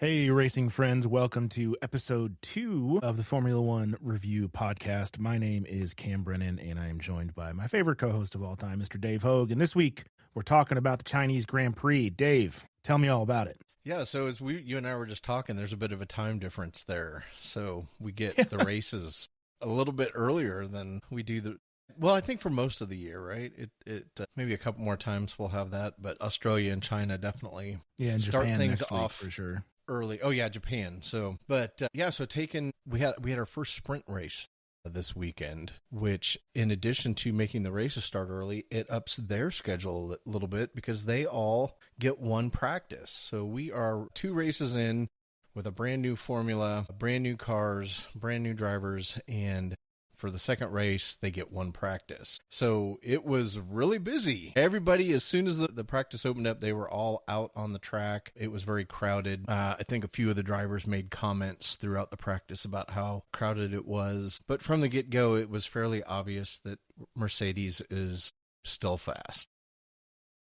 Hey, racing friends. Welcome to episode 2 of the Formula One Review Podcast. My name is Cam Brennan, and I am joined by my favorite co-host of all time, Mr. Dave Hogue. And this week, we're talking about the Chinese Grand Prix. Dave, tell me all about it. Yeah, so as you and I were just talking, there's a bit of a time difference there. So we get the races a little bit earlier than we do I think for most of the year, right? It maybe a couple more times we'll have that, but Australia and China definitely and start Japan things next week, off for sure. Early. Oh yeah, Japan. So, but we had our first sprint race this weekend, which in addition to making the races start early, it ups their schedule a little bit because they all get one practice. So we are 2 races in with a brand new formula, brand new cars, brand new drivers, and for the second race, they get one practice. So it was really busy. Everybody, as soon as the practice opened up, they were all out on the track. It was very crowded. I think a few of the drivers made comments throughout the practice about how crowded it was. But from the get-go, it was fairly obvious that Mercedes is still fast.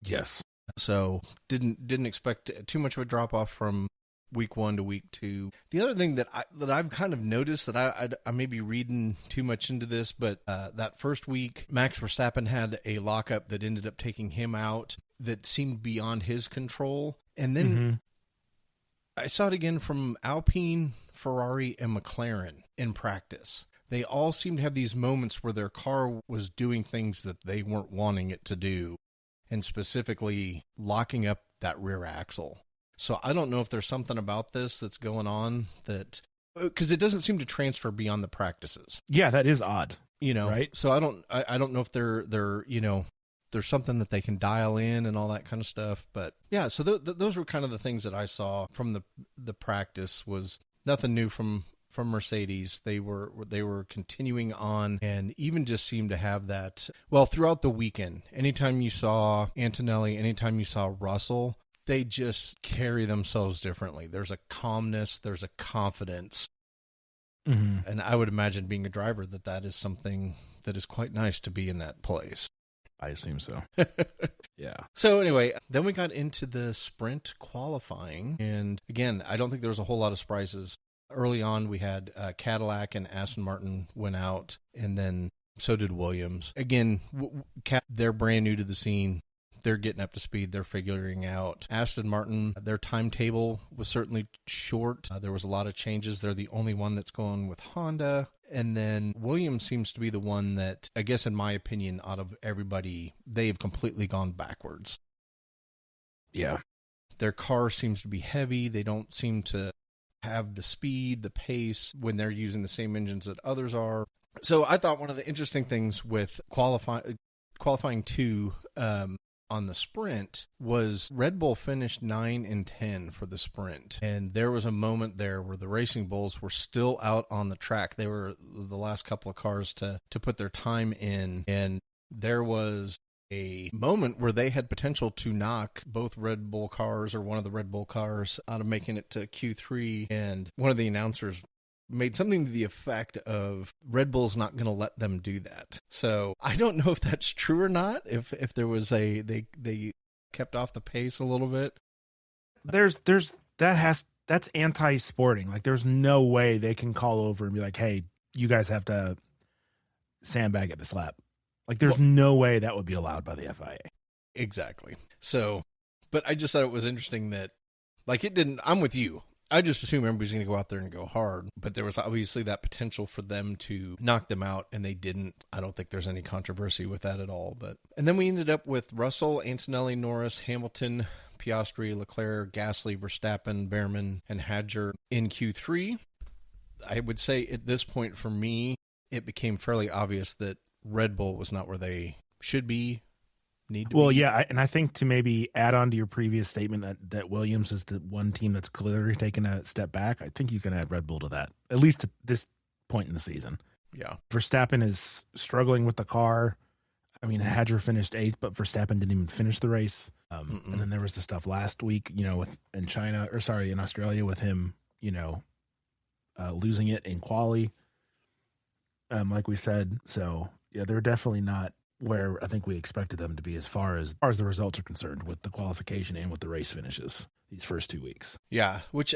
Yes. So didn't expect too much of a drop-off from week 1 to week 2. The other thing that I've kind of noticed that I may be reading too much into this, but that first week, Max Verstappen had a lockup that ended up taking him out that seemed beyond his control. And then I saw it again from Alpine, Ferrari, and McLaren in practice. They all seemed to have these moments where their car was doing things that they weren't wanting it to do, and specifically locking up that rear axle. So I don't know if there's something about this that's going on because it doesn't seem to transfer beyond the practices. Yeah, that is odd. Right? So I don't know if they're there's something that they can dial in and all that kind of stuff. But yeah, so those were kind of the things that I saw from the practice. Was nothing new from Mercedes. They were continuing on and even just seemed to have that. Well, throughout the weekend, anytime you saw Antonelli, anytime you saw Russell, they just carry themselves differently. There's a calmness, there's a confidence. And I would imagine being a driver that is something that is quite nice to be in that place. I assume so. Yeah. So anyway, then we got into the sprint qualifying. And again, I don't think there was a whole lot of surprises. Early on, we had Cadillac and Aston Martin went out, and then so did Williams. Again, they're brand new to the scene. They're getting up to speed. They're figuring out. Aston Martin, their timetable was certainly short. There was a lot of changes. They're the only one that's going with Honda. And then Williams seems to be the one that, I guess in my opinion, out of everybody, they've completely gone backwards. Yeah. Their car seems to be heavy. They don't seem to have the speed, the pace when they're using the same engines that others are. So I thought one of the interesting things with qualifying 2, on the sprint was Red Bull finished 9 and 10 for the sprint. And there was a moment there where the Racing Bulls were still out on the track. They were the last couple of cars to put their time in. And there was a moment where they had potential to knock both Red Bull cars or one of the Red Bull cars out of making it to Q3. And one of the announcers made something to the effect of Red Bull's not going to let them do that. So I don't know if that's true or not. If there was they kept off the pace a little bit. That's anti-sporting. Like there's no way they can call over and be like, hey, you guys have to sandbag at this lap. Like there's no way that would be allowed by the FIA. Exactly. So, but I just thought it was interesting that like it didn't. I'm with you. I just assume everybody's going to go out there and go hard, but there was obviously that potential for them to knock them out, and they didn't. I don't think there's any controversy with that at all. And then we ended up with Russell, Antonelli, Norris, Hamilton, Piastri, Leclerc, Gasly, Verstappen, Behrman, and Hadjar in Q3. I would say at this point for me, it became fairly obvious that Red Bull was not where they should be. Yeah, and I think to maybe add on to your previous statement that Williams is the one team that's clearly taken a step back, I think you can add Red Bull to that, at least at this point in the season. Yeah. Verstappen is struggling with the car. I mean, Hadjar finished 8th, but Verstappen didn't even finish the race. And then there was the stuff last week, in Australia with him, losing it in quali, like we said. So, yeah, they're definitely not where I think we expected them to be as far as the results are concerned with the qualification and with the race finishes these first 2 weeks. Yeah, which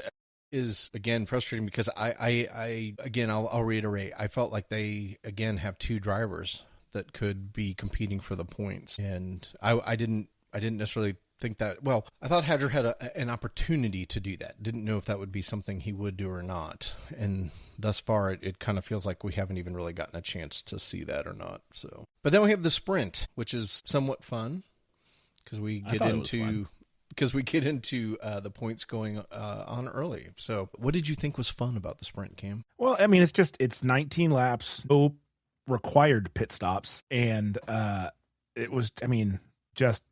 is again frustrating because I'll reiterate. I felt like they again have two drivers that could be competing for the points, and I didn't necessarily think that. Well, I thought Hadger had an opportunity to do that. Didn't know if that would be something he would do or not. And thus far, it kind of feels like we haven't even really gotten a chance to see that or not. So, but then we have the sprint, which is somewhat fun because we get into the points going on early. So, what did you think was fun about the sprint, Cam? Well, I mean, it's 19 laps, no required pit stops, and it was, I mean, just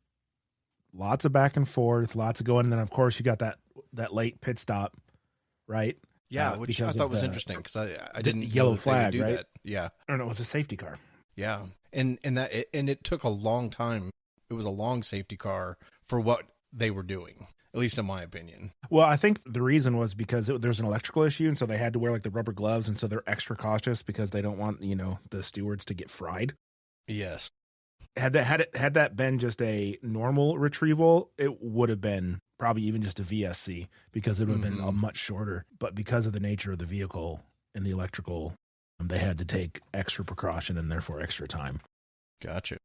lots of back and forth, lots of going, and then of course you got that late pit stop, right? Yeah, which I thought was interesting because I didn't yellow know that flag, they would do right? that. Yeah, I don't know, it was a safety car. Yeah, and it took a long time. It was a long safety car for what they were doing, at least in my opinion. Well, I think the reason was because there's an electrical issue, and so they had to wear like the rubber gloves, and so they're extra cautious because they don't want the stewards to get fried. Yes. Had that been just a normal retrieval, it would have been probably even just a VSC because it would have been a much shorter. But because of the nature of the vehicle and the electrical, they had to take extra precaution and therefore extra time. Gotcha.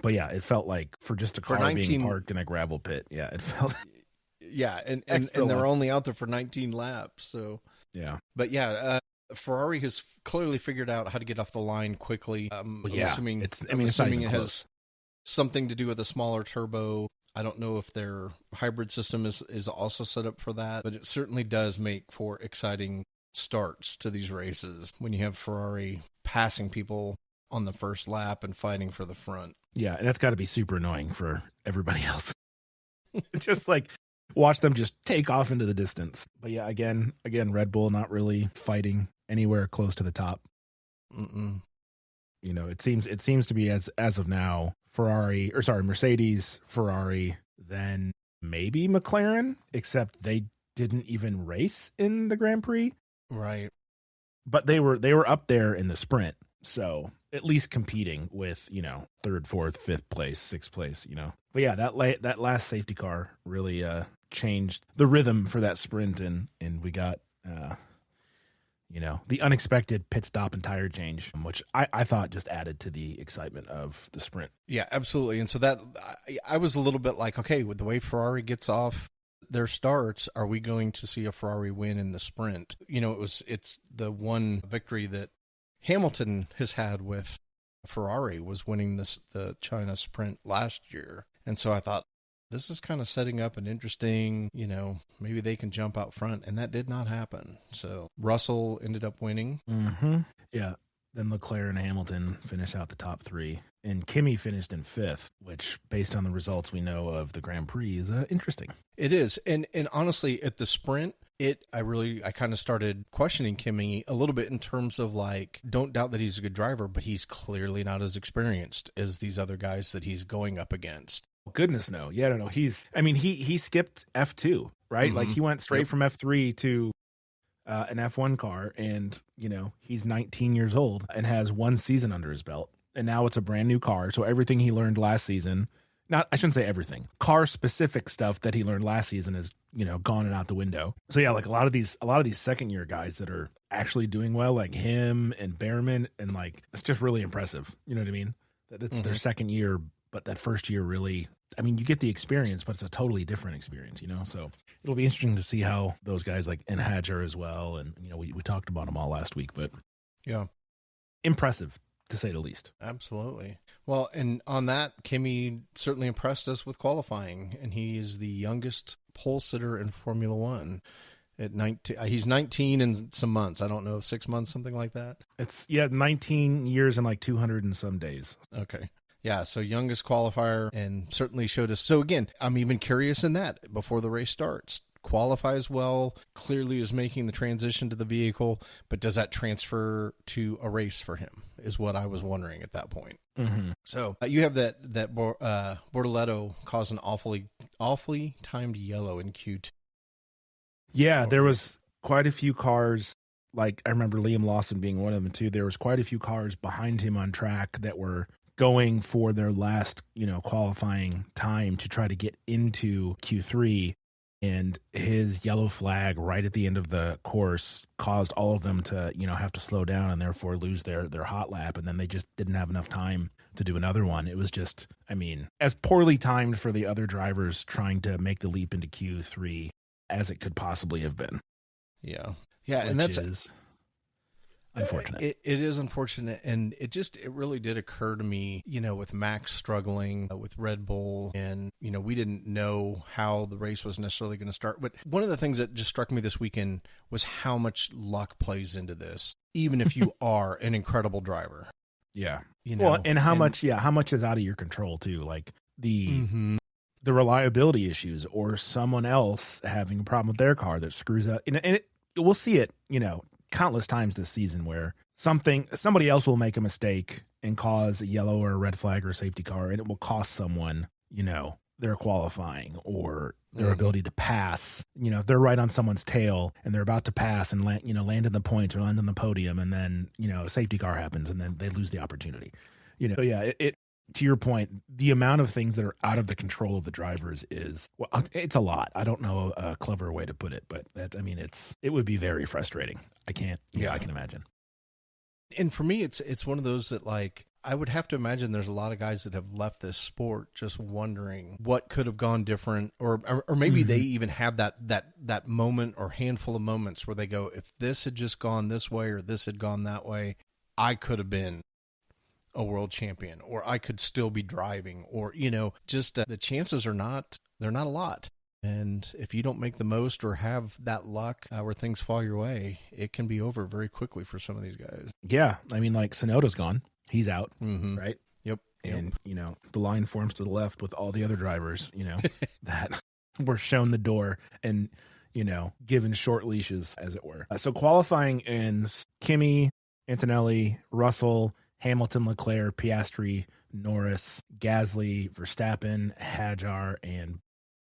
But yeah, it felt like for just a car being parked in a gravel pit. Yeah, it felt. Yeah, and they're only out there for 19 laps. So yeah, but yeah. Ferrari has clearly figured out how to get off the line quickly. I'm assuming it has something to do with a smaller turbo. I don't know if their hybrid system is also set up for that, but it certainly does make for exciting starts to these races when you have Ferrari passing people on the first lap and fighting for the front. Yeah, and that's got to be super annoying for everybody else. Just like watch them just take off into the distance. But yeah, again, Red Bull not really fighting anywhere close to the top. It seems to be as of now, Mercedes, Ferrari, then maybe McLaren, except they didn't even race in the Grand Prix. Right. But they were up there in the sprint. So at least competing with, third, fourth, fifth place, sixth place, But yeah, that last safety car really changed the rhythm for that sprint, and we got the unexpected pit stop and tire change, which I thought just added to the excitement of the sprint. Yeah, absolutely. And so that I was a little bit like, okay, with the way Ferrari gets off their starts, are we going to see a Ferrari win in the sprint? It's the one victory that Hamilton has had with Ferrari was winning the China sprint last year. And so I thought, this is kind of setting up an interesting, maybe they can jump out front, and that did not happen. So Russell ended up winning. Mm-hmm. Yeah. Then Leclerc and Hamilton finish out the top three, and Kimi finished in fifth, which, based on the results we know of the Grand Prix, is interesting. It is, and honestly, at the sprint, I kind of started questioning Kimi a little bit in terms of like, don't doubt that he's a good driver, but he's clearly not as experienced as these other guys that he's going up against. Goodness no. Yeah, no. He skipped F2, right? Mm-hmm. Like he went straight from F3 to an F1 car, and he's 19 years old and has one season under his belt, and now it's a brand new car. So everything he learned last season, I shouldn't say everything, car specific stuff that he learned last season is gone and out the window. So yeah, like a lot of these second year guys that are actually doing well, like him and Behrman, and like it's just really impressive. You know what I mean? That it's their second year. But that first year really, you get the experience, but it's a totally different experience, So it'll be interesting to see how those guys like and Hadger as well. And, we talked about them all last week, but yeah, impressive to say the least. Absolutely. Well, and on that, Kimi certainly impressed us with qualifying, and he is the youngest pole sitter in Formula One. At 19, he's 19 in some months. I don't know, 6 months, something like that. It's 19 years and like 200 and some days. Okay. Yeah, so youngest qualifier, and certainly showed us. So again, I'm even curious in that before the race starts. Qualifies well, clearly is making the transition to the vehicle, but does that transfer to a race for him is what I was wondering at that point. Mm-hmm. So you have that Bortoleto caused an awfully timed yellow in Q2. Yeah, there was quite a few cars. Like I remember Liam Lawson being one of them too. There was quite a few cars behind him on track that were going for their last, qualifying time to try to get into Q3. and his yellow flag right at the end of the course caused all of them to, have to slow down and therefore lose their hot lap. And then they just didn't have enough time to do another one. It was just, as poorly timed for the other drivers trying to make the leap into Q3 as it could possibly have been. Yeah. Yeah. And is unfortunate. It is unfortunate. And it really did occur to me, with Max struggling with Red Bull and, we didn't know how the race was necessarily going to start. But one of the things that just struck me this weekend was how much luck plays into this, even if you are an incredible driver. Yeah. Well, and how much is out of your control too? Like the reliability issues or someone else having a problem with their car that screws up. And we'll see it, countless times this season where somebody else will make a mistake and cause a yellow or a red flag or a safety car, and it will cost someone, their qualifying or their ability to pass. If they're right on someone's tail and they're about to pass and land in the points or land on the podium, and then, a safety car happens and then they lose the opportunity. So yeah, it to your point, the amount of things that are out of the control of the drivers it's a lot. I don't know a clever way to put it, but it would be very frustrating. I can imagine. And for me, it's one of those that, like, I would have to imagine there's a lot of guys that have left this sport just wondering what could have gone different, or maybe they even have that moment or handful of moments where they go, if this had just gone this way or this had gone that way, I could have been a world champion, or I could still be driving, or, just the chances are they're not a lot. And if you don't make the most or have that luck where things fall your way, it can be over very quickly for some of these guys. Yeah. Like Tsunoda's gone. He's out, right? Yep. And, the line forms to the left with all the other drivers, that were shown the door and, given short leashes, as it were. So qualifying ends Kimi, Antonelli, Russell, Hamilton, Leclerc, Piastri, Norris, Gasly, Verstappen, Hadjar, and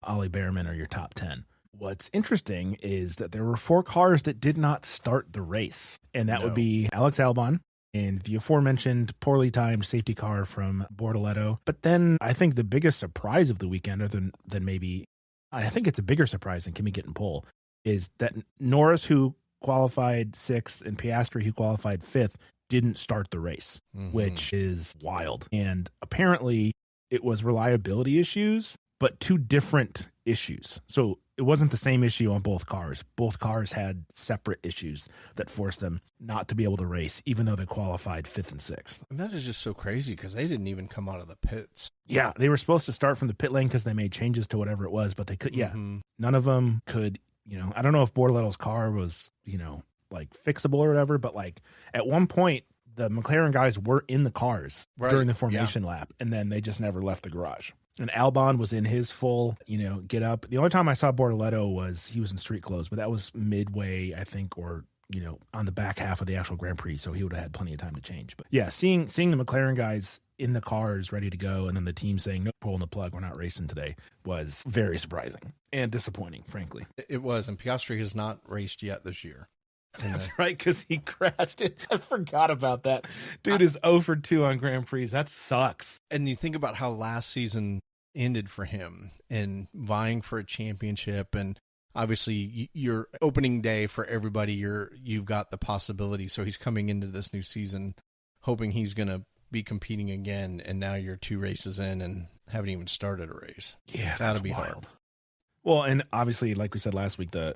Ollie Behrman are your top 10. What's interesting is that there were 4 cars that did not start the race, and that would be Alex Albon and the aforementioned poorly timed safety car from Bortoleto. But then I think the biggest surprise of the weekend, other than maybe, I think it's a bigger surprise than Kimi getting pole, is that Norris, who qualified 6th, and Piastri, who qualified 5th, didn't start the race, which is wild. And apparently it was reliability issues, but 2 different issues. So it wasn't the same issue on both cars. Both cars had separate issues that forced them not to be able to race, even though they qualified 5th and 6th. And that is just so crazy because they didn't even come out of the pits. Yeah, they were supposed to start from the pit lane because they made changes to whatever it was, but they could, none of them could, I don't know if Bortoleto's car was, like fixable or whatever, but like at one point the McLaren guys were in the cars during the formation lap, and then they just never left the garage. And Albon was in his full, get up. The only time I saw Bortoleto was he was in street clothes, but that was midway, I think, or on the back half of the actual Grand Prix, so he would have had plenty of time to change. But yeah, seeing the McLaren guys in the cars ready to go, and then the team saying, no, pulling the plug, we're not racing today, was very surprising and disappointing, frankly. It was, and Piastri has not raced yet this year. That's right, because he crashed it. I forgot about that. Dude is 0 for 2 on Grand Prix. That sucks. And you think about how last season ended for him and vying for a championship, and obviously your opening day for everybody, you've got the possibility. So he's coming into this new season hoping he's going to be competing again, and now you're 2 races in and haven't even started a race. Yeah, that'll be wild. hard. Well, and obviously, like we said last week, the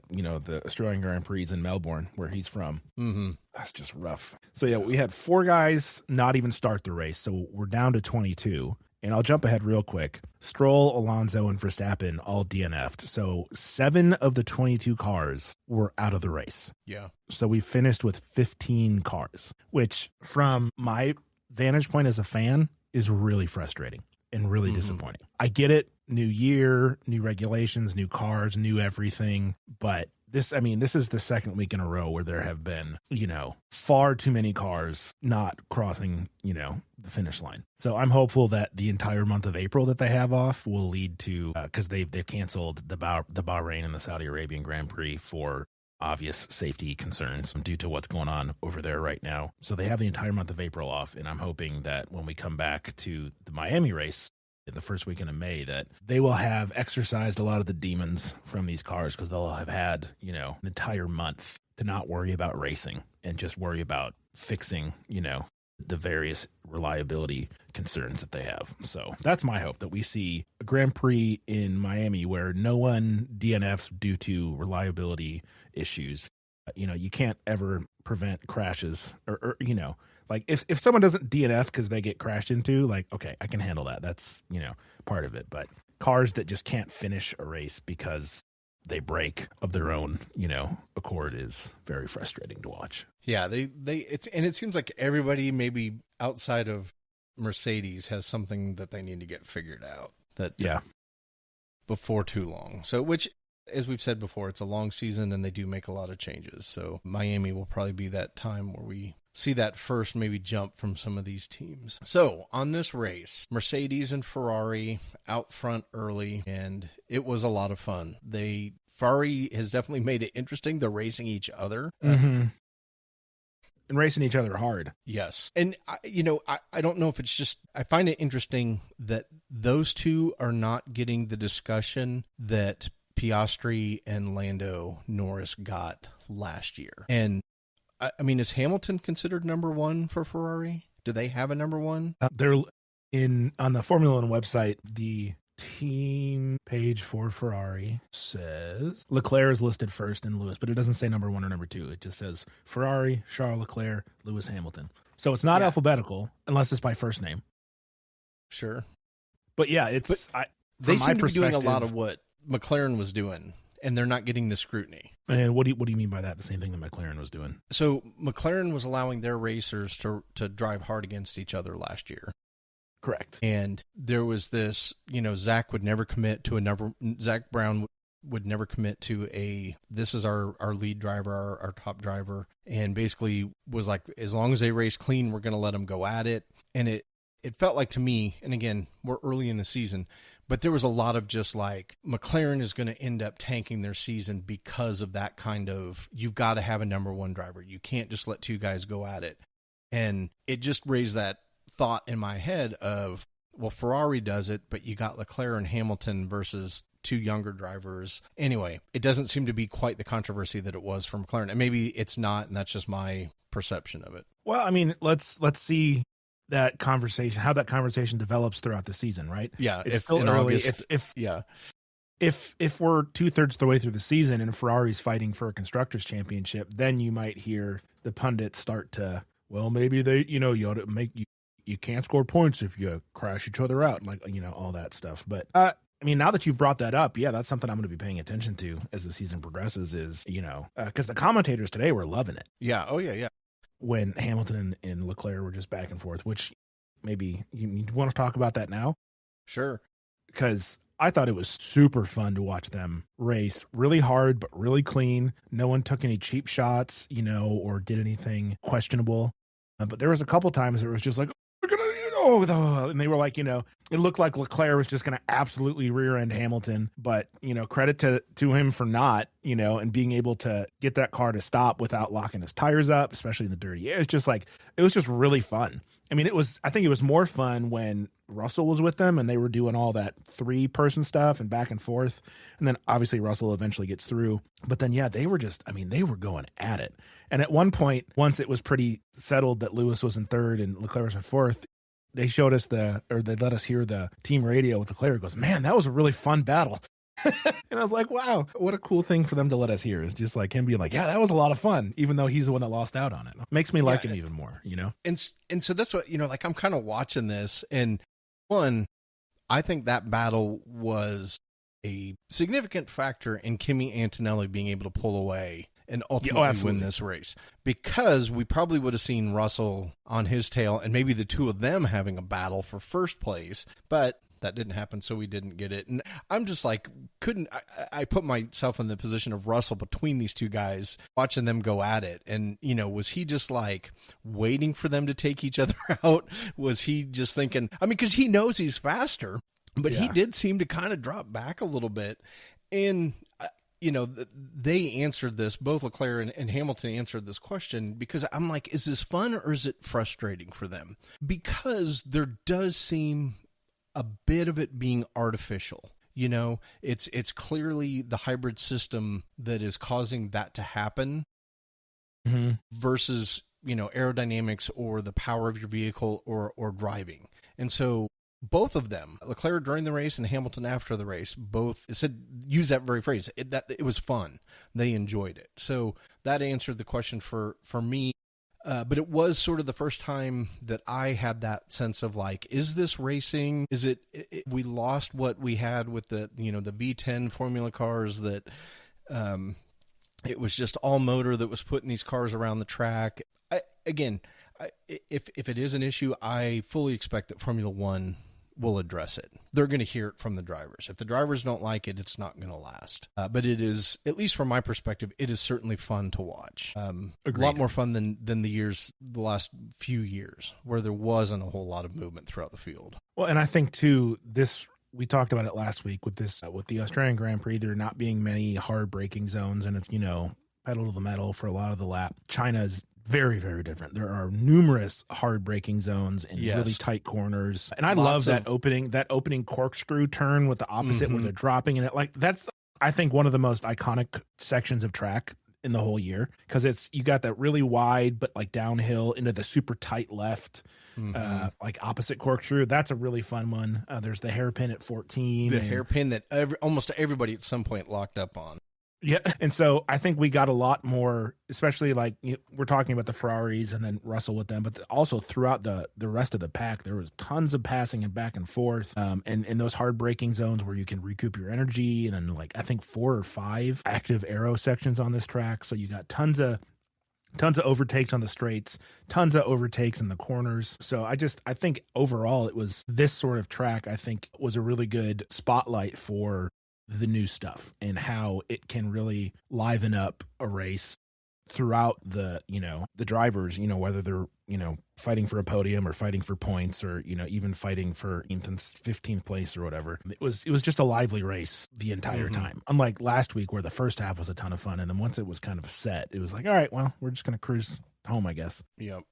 Australian Grand Prix is in Melbourne, where he's from. That's just rough. So yeah, we had 4 guys not even start the race, so we're down to 22. And I'll jump ahead real quick. Stroll, Alonso, and Verstappen all DNF'd. So 7 of the 22 cars were out of the race. Yeah. So we finished with 15 cars, which from my vantage point as a fan is really frustrating and really disappointing. I get it. New year, new regulations, new cars, new everything. But this is the second week in a row where there have been, far too many cars not crossing, the finish line. So I'm hopeful that the entire month of April that they have off will lead to, because they've canceled the Bahrain and the Saudi Arabian Grand Prix for obvious safety concerns due to what's going on over there right now. So they have the entire month of April off, and I'm hoping that when we come back to the Miami race, in the first weekend of May, that they will have exercised a lot of the demons from these cars because they'll have had, an entire month to not worry about racing and just worry about fixing, the various reliability concerns that they have. So that's my hope, that we see a Grand Prix in Miami where no one DNFs due to reliability issues. You can't ever prevent crashes or like if someone doesn't DNF because they get crashed into, like, okay, I can handle that. That's, part of it. But cars that just can't finish a race because they break of their own, accord is very frustrating to watch. Yeah, it seems like everybody, maybe outside of Mercedes, has something that they need to get figured out. Before too long. So, which, as we've said before, it's a long season and they do make a lot of changes. So Miami will probably be that time where we see that first maybe jump from some of these teams. So on this race, Mercedes and Ferrari out front early, and it was a lot of fun. Ferrari has definitely made it interesting. They're racing each other. Mm-hmm. And racing each other hard. Yes. And, I don't know if it's just, I find it interesting that those two are not getting the discussion that Piastri and Lando Norris got last year. And, is Hamilton considered number one for Ferrari? Do they have a number one? They're on the Formula One website, the team page for Ferrari says Leclerc is listed first and Lewis, but it doesn't say number one or number two. It just says Ferrari, Charles Leclerc, Lewis Hamilton. So it's not alphabetical unless it's by first name. Sure. But yeah, they seem to be doing a lot of what McLaren was doing, and they're not getting the scrutiny. And what do you mean by that? The same thing that McLaren was doing. So McLaren was allowing their racers to drive hard against each other last year. Correct. And there was this, Zach would never commit to Zach Brown would never commit to this is our lead driver, our top driver, and basically was like, as long as they race clean, we're going to let them go at it. And it felt like to me, and again, we're early in the season, but there was a lot of just like McLaren is going to end up tanking their season because of that kind of, you've got to have a number one driver. You can't just let two guys go at it. And it just raised that thought in my head of, well, Ferrari does it, but you got Leclerc and Hamilton versus two younger drivers. Anyway, it doesn't seem to be quite the controversy that it was for McLaren. And maybe it's not, and that's just my perception of it. Well, let's see that conversation, how that conversation develops throughout the season, right? Yeah. It's still early. August, If we're 2/3 the way through the season and Ferrari's fighting for a constructors championship, then you might hear the pundits start to, well, maybe they, you ought to make you can't score points if you crash each other out, like, all that stuff. But now that you've brought that up, yeah, that's something I'm going to be paying attention to as the season progresses is, because the commentators today were loving it. Yeah. Oh, yeah, yeah. When Hamilton and Leclerc were just back and forth, which maybe you want to talk about that now? Sure. Because I thought it was super fun to watch them race really hard, but really clean. No one took any cheap shots, or did anything questionable. But there was a couple times it was just like, and they were like, it looked like Leclerc was just going to absolutely rear end Hamilton, but, credit to him for not, and being able to get that car to stop without locking his tires up, especially in the dirty air. It's just like, it was just really fun. I think it was more fun when Russell was with them and they were doing all that 3-person stuff and back and forth. And then obviously Russell eventually gets through, but then, yeah, they were going at it. And at one point, once it was pretty settled that Lewis was in third and Leclerc was in fourth, they showed us they let us hear the team radio with Leclerc. Goes, man, that was a really fun battle. And I was like, wow, what a cool thing for them to let us hear. It's just like him being like, yeah, that was a lot of fun, even though he's the one that lost out on it. Makes me like him even more, And so that's what, like I'm kind of watching this, and one, I think that battle was a significant factor in Kimi Antonelli being able to pull away and ultimately win this race, because we probably would have seen Russell on his tail and maybe the two of them having a battle for first place, but that didn't happen, so we didn't get it. And I'm just like, I put myself in the position of Russell between these two guys, watching them go at it. And, was he just like waiting for them to take each other out? Was he just thinking, because he knows he's faster, but he did seem to kind of drop back a little bit. And, they answered this, both Leclerc and Hamilton answered this question, because I'm like, is this fun or is it frustrating for them? Because there does seem a bit of it being artificial. You know, it's clearly the hybrid system that is causing that to happen versus, you know, aerodynamics or the power of your vehicle or driving. And so both of them, Leclerc during the race and Hamilton after the race, both use that very phrase. It was fun. They enjoyed it. So that answered the question for me. But it was sort of the first time that I had that sense of like, is this racing? Is it we lost what we had with the, you know, the V10 Formula cars that it was just all motor that was putting these cars around the track. If it is an issue, I fully expect that Formula One will address it. They're going to hear it from the drivers. If the drivers don't like it, it's not going to last. But it is, at least from my perspective, it is certainly fun to watch. A lot more fun than the last few years, where there wasn't a whole lot of movement throughout the field. Well, and I think too, we talked about it last week with the Australian Grand Prix, there not being many hard braking zones, and it's, you know, pedal to the metal for a lot of the lap. China's very, very different. There are numerous hard braking zones and really tight corners. And I love that opening corkscrew turn with the opposite where they're dropping in it. Like, that's, I think, one of the most iconic sections of track in the whole year, because you got that really wide but like downhill into the super tight left like opposite corkscrew. That's a really fun one. There's the hairpin at 14. The hairpin that almost everybody at some point locked up on. Yeah. And so I think we got a lot more, especially like we're talking about the Ferraris and then Russell with them, but also throughout the rest of the pack, there was tons of passing and back and forth. And in those hard braking zones where you can recoup your energy. And then like, I think 4 or 5 active aero sections on this track. So you got tons of overtakes on the straights, tons of overtakes in the corners. So I think overall it was this sort of track, I think was a really good spotlight for the new stuff and how it can really liven up a race throughout the drivers, whether they're, fighting for a podium or fighting for points or, even fighting for 15th place or whatever. It was just a lively race the entire time. Unlike last week where the first half was a ton of fun. And then once it was kind of set, it was like, all right, well, we're just going to cruise home, I guess. Yep.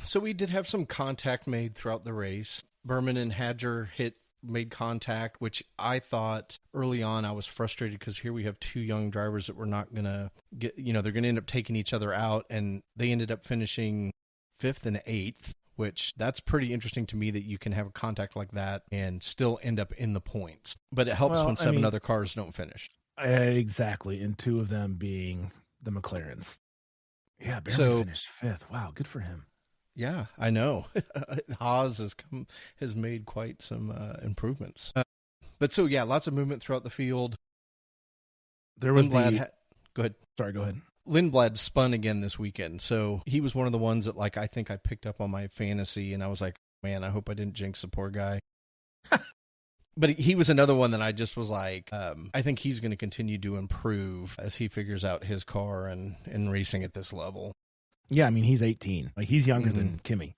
So we did have some contact made throughout the race. Berman and Hadger made contact, which I thought early on I was frustrated because here we have 2 young drivers that we're not going to get, they're going to end up taking each other out, and they ended up finishing 5th and 8th, which that's pretty interesting to me that you can have a contact like that and still end up in the points. But it helps when 7 other cars don't finish. Exactly, and 2 of them being the McLarens. Yeah, barely finished 5th. Wow, good for him. Yeah, I know. Haas has made quite some improvements. But lots of movement throughout the field. There was go ahead. Sorry, go ahead. Lindblad spun again this weekend. So he was one of the ones that I think I picked up on my fantasy, and I was like, man, I hope I didn't jinx the poor guy. But he was another one that I just was like, I think he's going to continue to improve as he figures out his car and racing at this level. Yeah, I mean, he's 18. Like, he's younger than Kimi.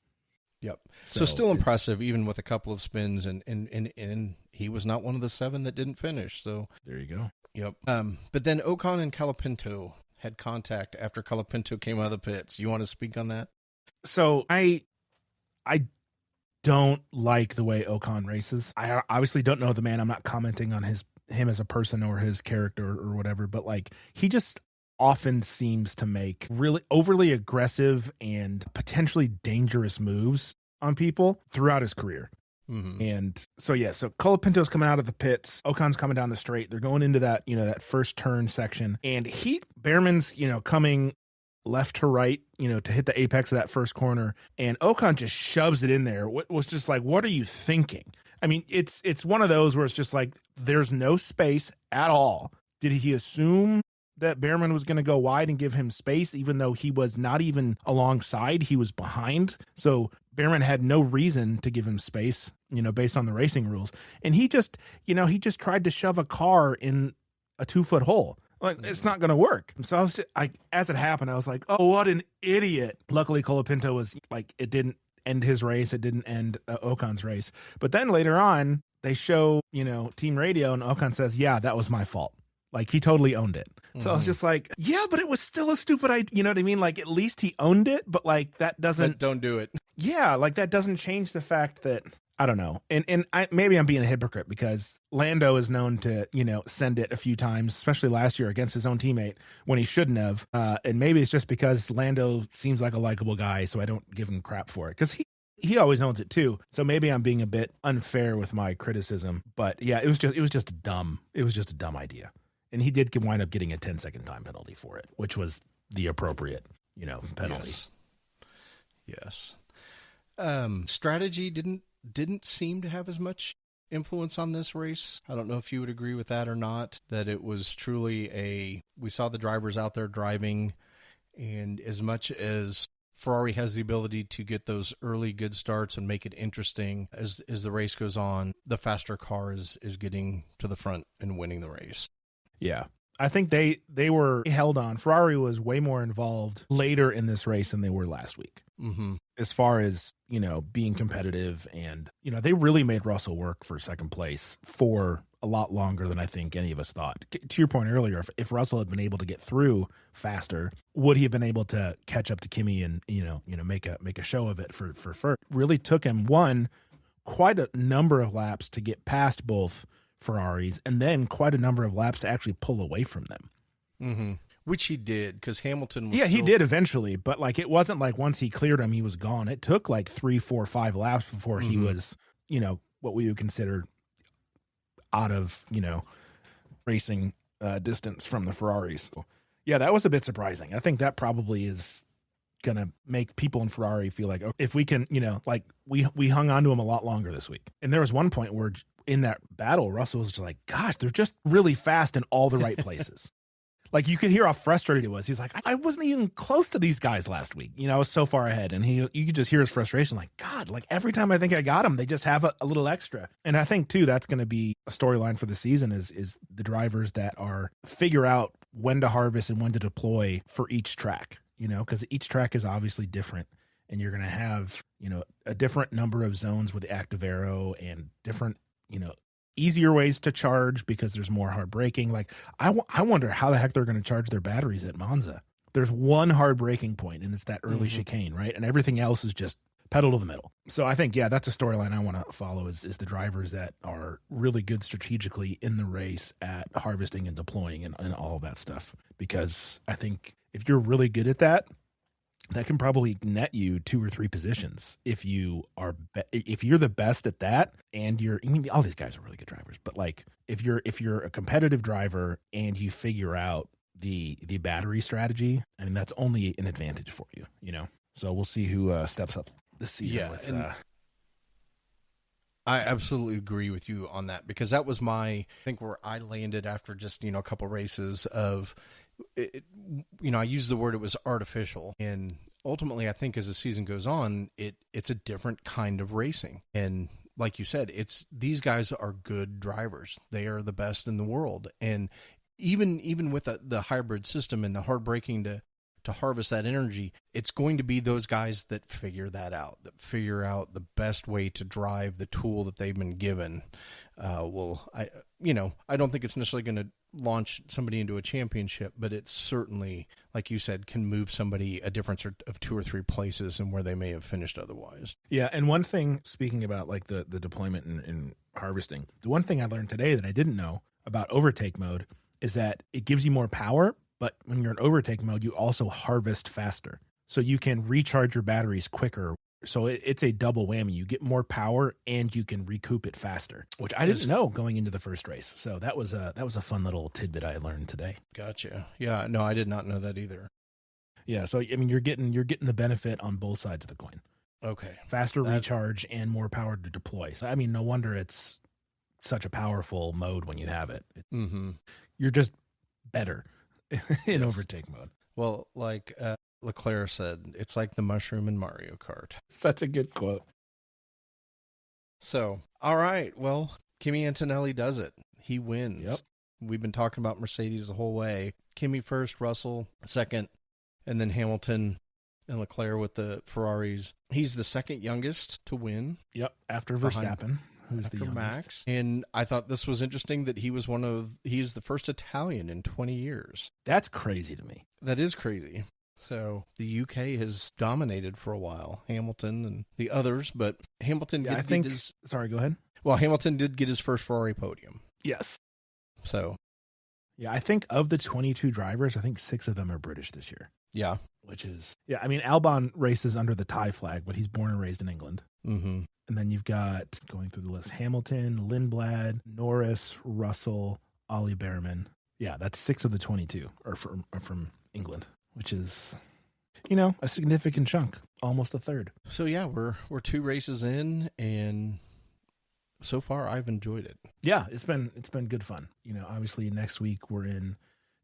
Yep. So still impressive, even with a couple of spins, and he was not one of the 7 that didn't finish. So there you go. Yep. But then Ocon and Colapinto had contact after Colapinto came out of the pits. You want to speak on that? So I don't like the way Ocon races. I obviously don't know the man. I'm not commenting on him as a person or his character or whatever, but like, he just often seems to make really overly aggressive and potentially dangerous moves on people throughout his career. And so Colapinto's coming out of the pits, Ocon's coming down the straight, they're going into that that first turn section, and Behrman's coming left to right to hit the apex of that first corner, and Ocon just shoves it in there. What was just like, what are you thinking? I mean, it's one of those where it's just like, there's no space at all. Did he assume that Behrman was going to go wide and give him space, even though he was not even alongside, he was behind? So Behrman had no reason to give him space, based on the racing rules. And he just tried to shove a car in a 2-foot hole. Like, it's not going to work. So as it happened, I was like, oh, what an idiot. Luckily, Colapinto was like, it didn't end his race. It didn't end Ocon's race. But then later on, they show, team radio, and Ocon says, yeah, that was my fault. Like, he totally owned it. So I was just like, yeah, but it was still a stupid idea. You know what I mean? Like, at least he owned it, but like, that doesn't... But don't do it. Yeah, like, that doesn't change the fact that I don't know. And maybe I'm being a hypocrite because Lando is known to, send it a few times, especially last year against his own teammate when he shouldn't have. And maybe it's just because Lando seems like a likable guy, so I don't give him crap for it. Because he always owns it too. So maybe I'm being a bit unfair with my criticism. But yeah, it was just a dumb idea. And he did wind up getting a 10-second time penalty for it, which was the appropriate, penalty. Yes. Strategy didn't seem to have as much influence on this race. I don't know if you would agree with that or not, that it was truly we saw the drivers out there driving, and as much as Ferrari has the ability to get those early good starts and make it interesting as the race goes on, the faster car is getting to the front and winning the race. Yeah. I think they were held on. Ferrari was way more involved later in this race than they were last week. Mm-hmm. As far as, being competitive, and, they really made Russell work for second place for a lot longer than I think any of us thought. To your point earlier, if Russell had been able to get through faster, would he have been able to catch up to Kimi and, make a show of it for first? Really took him quite a number of laps to get past both Ferraris, and then quite a number of laps to actually pull away from them. Mm-hmm. Which he did, because Hamilton was he did eventually, but it wasn't like once he cleared him, he was gone. It took 3, 4, 5 laps before he was, what we would consider out of, racing distance from the Ferraris. So, yeah, that was a bit surprising. I think that probably is going to make people in Ferrari feel like, if we can, we hung on to him a lot longer this week. And there was one point where in that battle, Russell was just like, gosh, they're just really fast in all the right places. You could hear how frustrated he was. He's like, I wasn't even close to these guys last week. I was so far ahead. And you could just hear his frustration. God, every time I think I got them, they just have a little extra. And I think, too, that's going to be a storyline for the season is the drivers that figure out when to harvest and when to deploy for each track, because each track is obviously different. And you're going to have, a different number of zones with the active aero and different, easier ways to charge because there's more hard braking. I wonder how the heck they're going to charge their batteries at Monza. There's one hard braking point, and it's that early chicane, right? And everything else is just pedal to the metal. So I think, that's a storyline I want to follow is the drivers that are really good strategically in the race at harvesting and deploying and all of that stuff. Because I think if you're really good at that can probably net you 2 or 3 positions if you're the best at that, and all these guys are really good drivers, but if you're a competitive driver and you figure out the battery strategy, that's only an advantage for you, So we'll see who steps up this season. Yeah, I absolutely agree with you on that, because that was I think where I landed after just a couple races of. I use the word, it was artificial, and ultimately I think as the season goes on, it's a different kind of racing. And like you said, these guys are good drivers. They are the best in the world. And even with the hybrid system and the hard braking to harvest that energy, it's going to be those guys that figure that out, that figure out the best way to drive the tool that they've been given. I don't think it's necessarily going to launch somebody into a championship, but it certainly, like you said, can move somebody a difference of 2 or 3 places and where they may have finished otherwise. Yeah, and one thing, speaking about the deployment and harvesting, the one thing I learned today that I didn't know about overtake mode is that it gives you more power, but when you're in overtake mode, you also harvest faster. So you can recharge your batteries quicker. So it's a double whammy. You get more power and you can recoup it faster, which I didn't know going into the first race. So that was a fun little tidbit I learned today. Gotcha. Yeah, no, I did not know that either. Yeah, so you're getting the benefit on both sides of the coin. Okay. Faster recharge and more power to deploy. So no wonder it's such a powerful mode when you have it. You're just better in overtake mode. Well, like Leclerc said, it's like the mushroom in Mario Kart. Such a good quote. So, all right. Well, Kimi Antonelli does it. He wins. Yep. We've been talking about Mercedes the whole way. Kimi first, Russell second, and then Hamilton and Leclerc with the Ferraris. He's the second youngest to win. Yep, after Verstappen, who's the youngest. Max. And I thought this was interesting that he's the first Italian in 20 years. That's crazy to me. That is crazy. So the UK has dominated for a while, Hamilton and the others, but Hamilton Sorry, go ahead. Well, Hamilton did get his first Ferrari podium. Yes. So. Yeah, I think of the 22 drivers, I think 6 of them are British this year. Yeah. Which is, I mean, Albon races under the Thai flag, but he's born and raised in England. Mm-hmm. And then you've got, going through the list, Hamilton, Lindblad, Norris, Russell, Ollie Behrman. Yeah, that's 6 of the 22 are from England, which is, a significant chunk, almost a third. So yeah, we're 2 races in, and so far I've enjoyed it. Yeah, it's been good fun. Obviously next week we're in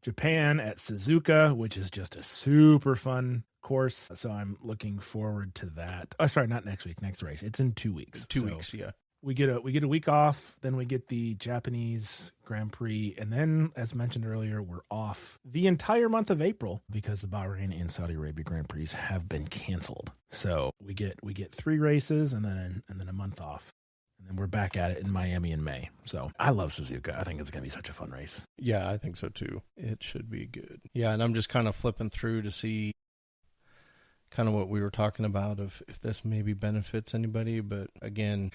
Japan at Suzuka, which is just a super fun course. So I'm looking forward to that. Oh, sorry, not next week, next race. It's in 2 weeks. 2 weeks, yeah. We get a week off, then we get the Japanese Grand Prix, and then, as mentioned earlier, we're off the entire month of April because the Bahrain and Saudi Arabia Grand Prix have been canceled. So we get 3 races and then a month off. And then we're back at it in Miami in May. So I love Suzuka. I think it's going to be such a fun race. Yeah, I think so too. It should be good. Yeah, and I'm just kind of flipping through to see kind of what we were talking about if this maybe benefits anybody. But again,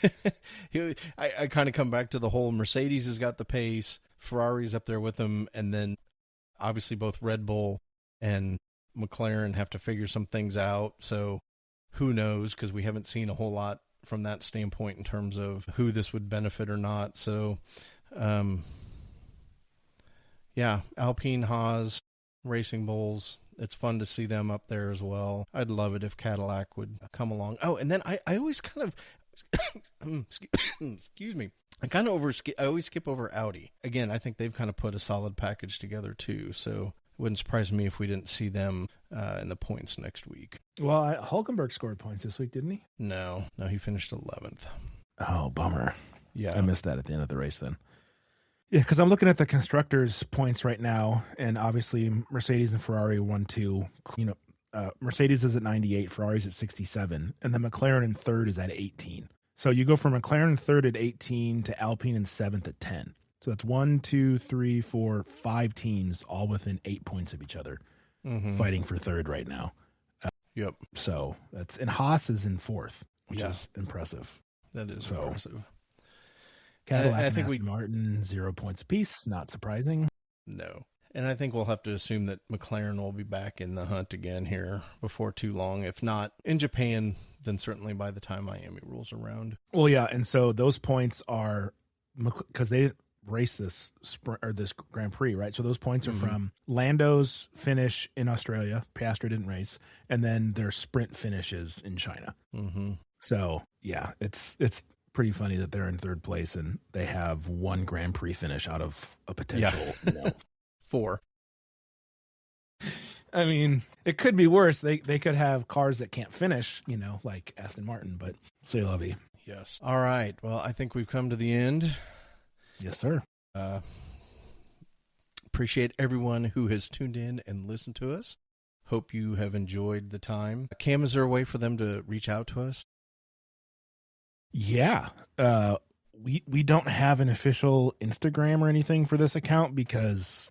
I kind of come back to the whole Mercedes has got the pace, Ferrari's up there with them, and then obviously both Red Bull and McLaren have to figure some things out. So who knows, because we haven't seen a whole lot from that standpoint in terms of who this would benefit or not. So, yeah, Alpine, Haas, Racing Bulls, it's fun to see them up there as well. I'd love it if Cadillac would come along. Oh, and then I always kind of, excuse me, I always skip over Audi. Again, I think they've kind of put a solid package together too. So it wouldn't surprise me if we didn't see them in the points next week. Well, Hulkenberg scored points this week, didn't he? No, he finished 11th. Oh, bummer. Yeah. I missed that at the end of the race then. Yeah, because I'm looking at the constructors' points right now, and obviously Mercedes and Ferrari 1-2. Mercedes is at 98, Ferrari's at 67, and then McLaren in third is at 18. So you go from McLaren in third at 18 to Alpine in seventh at 10. So that's 1, 2, 3, 4, 5 teams all within 8 points of each other, fighting for third right now. Yep. So and Haas is in fourth, which is impressive. That is impressive. Cadillac and Aston Martin, 0 points apiece. Not surprising. No. And I think we'll have to assume that McLaren will be back in the hunt again here before too long. If not in Japan, then certainly by the time Miami rolls around. Well, yeah. And so those points are because they race this Grand Prix, right? So those points are from Lando's finish in Australia. Piastri didn't race. And then their sprint finishes in China. Mm-hmm. So, yeah, it's pretty funny that they're in third place and they have 1 Grand Prix finish out of a potential 4. I mean, it could be worse. They could have cars that can't finish, like Aston Martin, but c'est la vie. Yes. All right. Well, I think we've come to the end. Yes, sir. Appreciate everyone who has tuned in and listened to us. Hope you have enjoyed the time. Cam, is there a way for them to reach out to us? Yeah. We don't have an official Instagram or anything for this account because,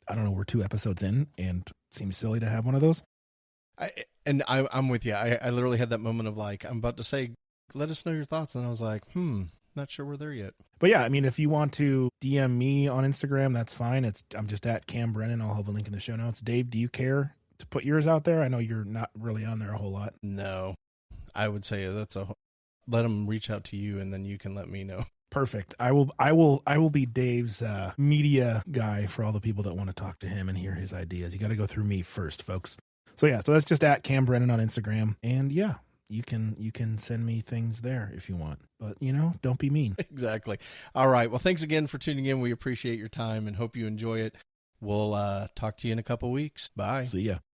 I don't know, we're 2 episodes in and it seems silly to have one of those. I'm with you. I literally had that moment of like, I'm about to say, let us know your thoughts. And I was like, not sure we're there yet. But yeah, I mean, if you want to DM me on Instagram, that's fine. I'm just at Cam Brennan. I'll have a link in the show notes. Dave, do you care to put yours out there? I know you're not really on there a whole lot. No, I would say let them reach out to you and then you can let me know. Perfect. I will be Dave's media guy for all the people that want to talk to him and hear his ideas. You got to go through me first, folks. So that's just at Cam Brennan on Instagram. And yeah, you can send me things there if you want. But, don't be mean. Exactly. All right. Well, thanks again for tuning in. We appreciate your time and hope you enjoy it. We'll talk to you in a couple weeks. Bye. See ya.